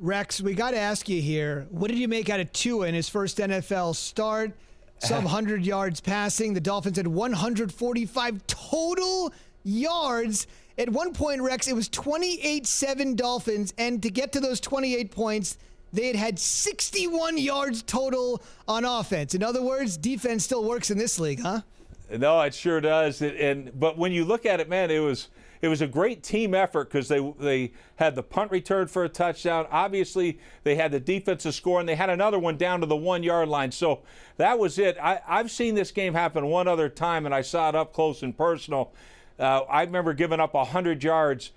Rex, we got to ask you here, what did you make out of Tua in his first NFL start? Some 100 yards passing. The Dolphins had 145 total yards. At one point, Rex, it was 28-7 Dolphins, and to get to those 28 points, they had 61 yards total on offense. In other words, defense still works in this league, huh? No, it sure does. But when you look at it, man, it was a great team effort because they had the punt return for a touchdown. Obviously, they had the defensive score, and they had another one down to the 1-yard line. So that was it. I've seen this game happen one other time, and I saw it up close and personal. I remember giving up 100 yards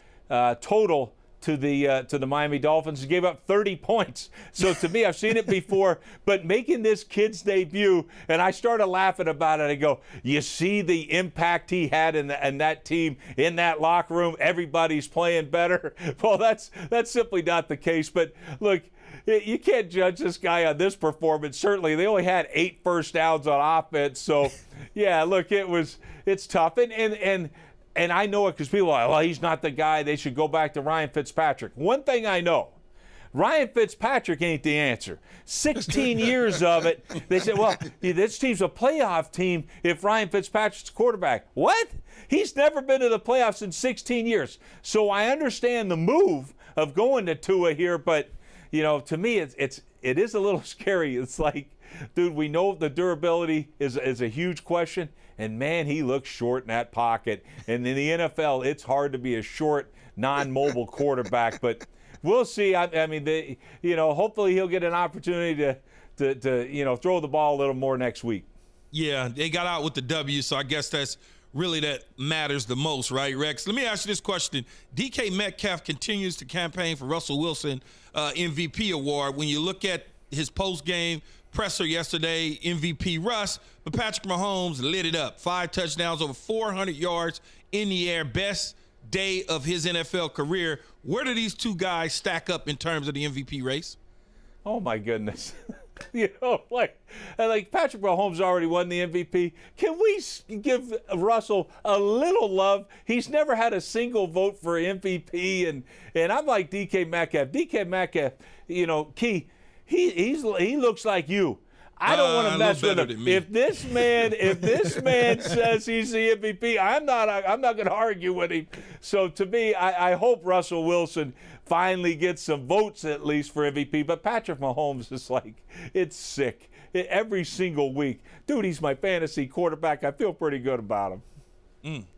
total to the Miami Dolphins and gave up 30 points. So to me, I've seen it before, but making this kid's debut, and I started laughing about it. I go, you see the impact he had in that team, in that locker room. Everybody's playing better. Well, that's simply not the case. But look, you can't judge this guy on this performance. Certainly, they only had 8 first downs on offense. So, yeah, look, it's tough. And I know it because people are like, well, he's not the guy. They should go back to Ryan Fitzpatrick. One thing I know, Ryan Fitzpatrick ain't the answer. 16 years of it, they said, well, this team's a playoff team if Ryan Fitzpatrick's quarterback. What? He's never been to the playoffs in 16 years. So I understand the move of going to Tua here, but, to me, it is a little scary. It's like, dude, we know the durability is a huge question. And, man, he looks short in that pocket. And in the NFL, it's hard to be a short, non-mobile quarterback. But we'll see. I mean, hopefully he'll get an opportunity to throw the ball a little more next week. Yeah, they got out with the W, so I guess that matters the most, right, Rex? Let me ask you this question. DK Metcalf continues to campaign for Russell Wilson MVP award. When you look at his post-game presser yesterday, MVP Russ, but Patrick Mahomes lit it up. 5 touchdowns, over 400 yards in the air, best day of his NFL career. Where do these two guys stack up in terms of the MVP race? Oh, my goodness. Like Patrick Mahomes already won the MVP. Can we give Russell a little love? He's never had a single vote for MVP, and I'm like DK Metcalf. DK Metcalf, Key, he looks like you. I don't want to mess with him. If this man says he's the MVP, I'm not going to argue with him. So to me, I hope Russell Wilson finally gets some votes at least for MVP. But Patrick Mahomes is like, it's sick. Every single week. Dude, he's my fantasy quarterback. I feel pretty good about him.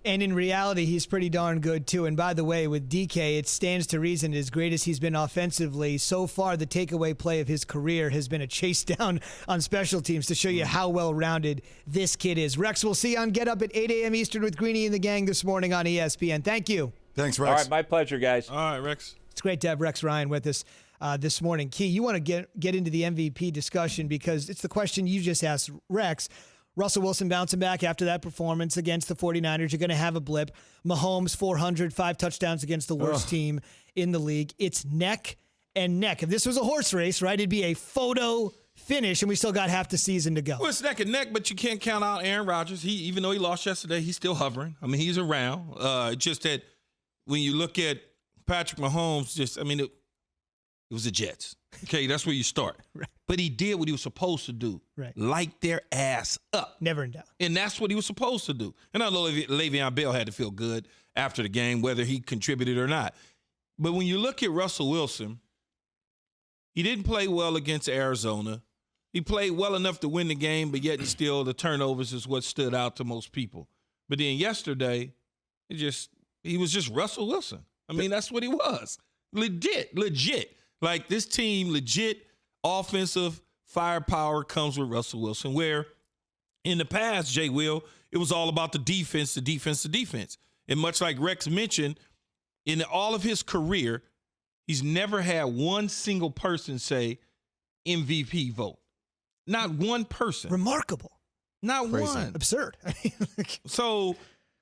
And in reality, he's pretty darn good, too. And by the way, with DK, it stands to reason, as great as he's been offensively, so far the takeaway play of his career has been a chase down on special teams to show you how well-rounded this kid is. Rex, we'll see you on Get Up at 8 a.m. Eastern with Greeny and the gang this morning on ESPN. Thank you. Thanks, Rex. All right, my pleasure, guys. All right, Rex. It's great to have Rex Ryan with us this morning. Key, you want to get into the MVP discussion because it's the question you just asked Rex. Russell Wilson bouncing back after that performance against the 49ers. You're going to have a blip. Mahomes, 400, 5 touchdowns against the worst team in the league. It's neck and neck. If this was a horse race, right, it'd be a photo finish, and we still got half the season to go. Well, it's neck and neck, but you can't count out Aaron Rodgers. Even though he lost yesterday, he's still hovering. I mean, he's around. Just that when you look at Patrick Mahomes, it was the Jets. Okay, that's where you start. Right. But he did what he was supposed to do. Right. Light their ass up. Never in doubt. And that's what he was supposed to do. And I know Le'Veon Bell had to feel good after the game, whether he contributed or not. But when you look at Russell Wilson, he didn't play well against Arizona. He played well enough to win the game, but yet and still the turnovers is what stood out to most people. But then yesterday, he was just Russell Wilson. I mean, that's what he was. Legit. Like, this team, legit offensive firepower comes with Russell Wilson, where in the past, Jay Will, it was all about the defense. And much like Rex mentioned, in all of his career, he's never had one single person say MVP vote. Not one person. Remarkable. Not Crazy. one. Absurd. So,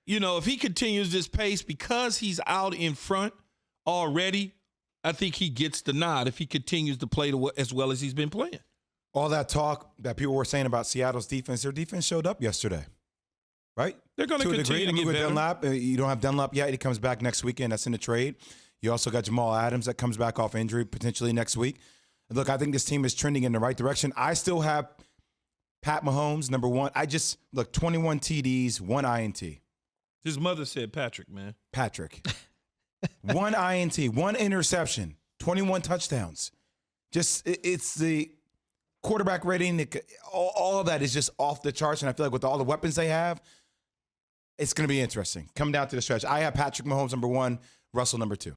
if he continues this pace because he's out in front already, I think he gets the nod if he continues to play as well as he's been playing. All that talk that people were saying about Seattle's defense, their defense showed up yesterday, right? They're going to continue to get better. Dunlap, you don't have Dunlap yet. He comes back next weekend. That's in the trade. You also got Jamal Adams that comes back off injury potentially next week. Look, I think this team is trending in the right direction. I still have Pat Mahomes, number one. 21 TDs, 1 INT. His mother said Patrick, man. Patrick. 1 INT, 1 interception, 21 touchdowns. It's the quarterback rating. All of that is just off the charts. And I feel like with all the weapons they have, it's going to be interesting. Come down to the stretch. I have Patrick Mahomes, number 1, Russell, number 2.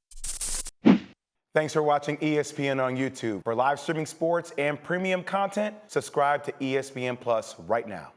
Thanks for watching ESPN on YouTube. For live streaming sports and premium content, subscribe to ESPN Plus right now.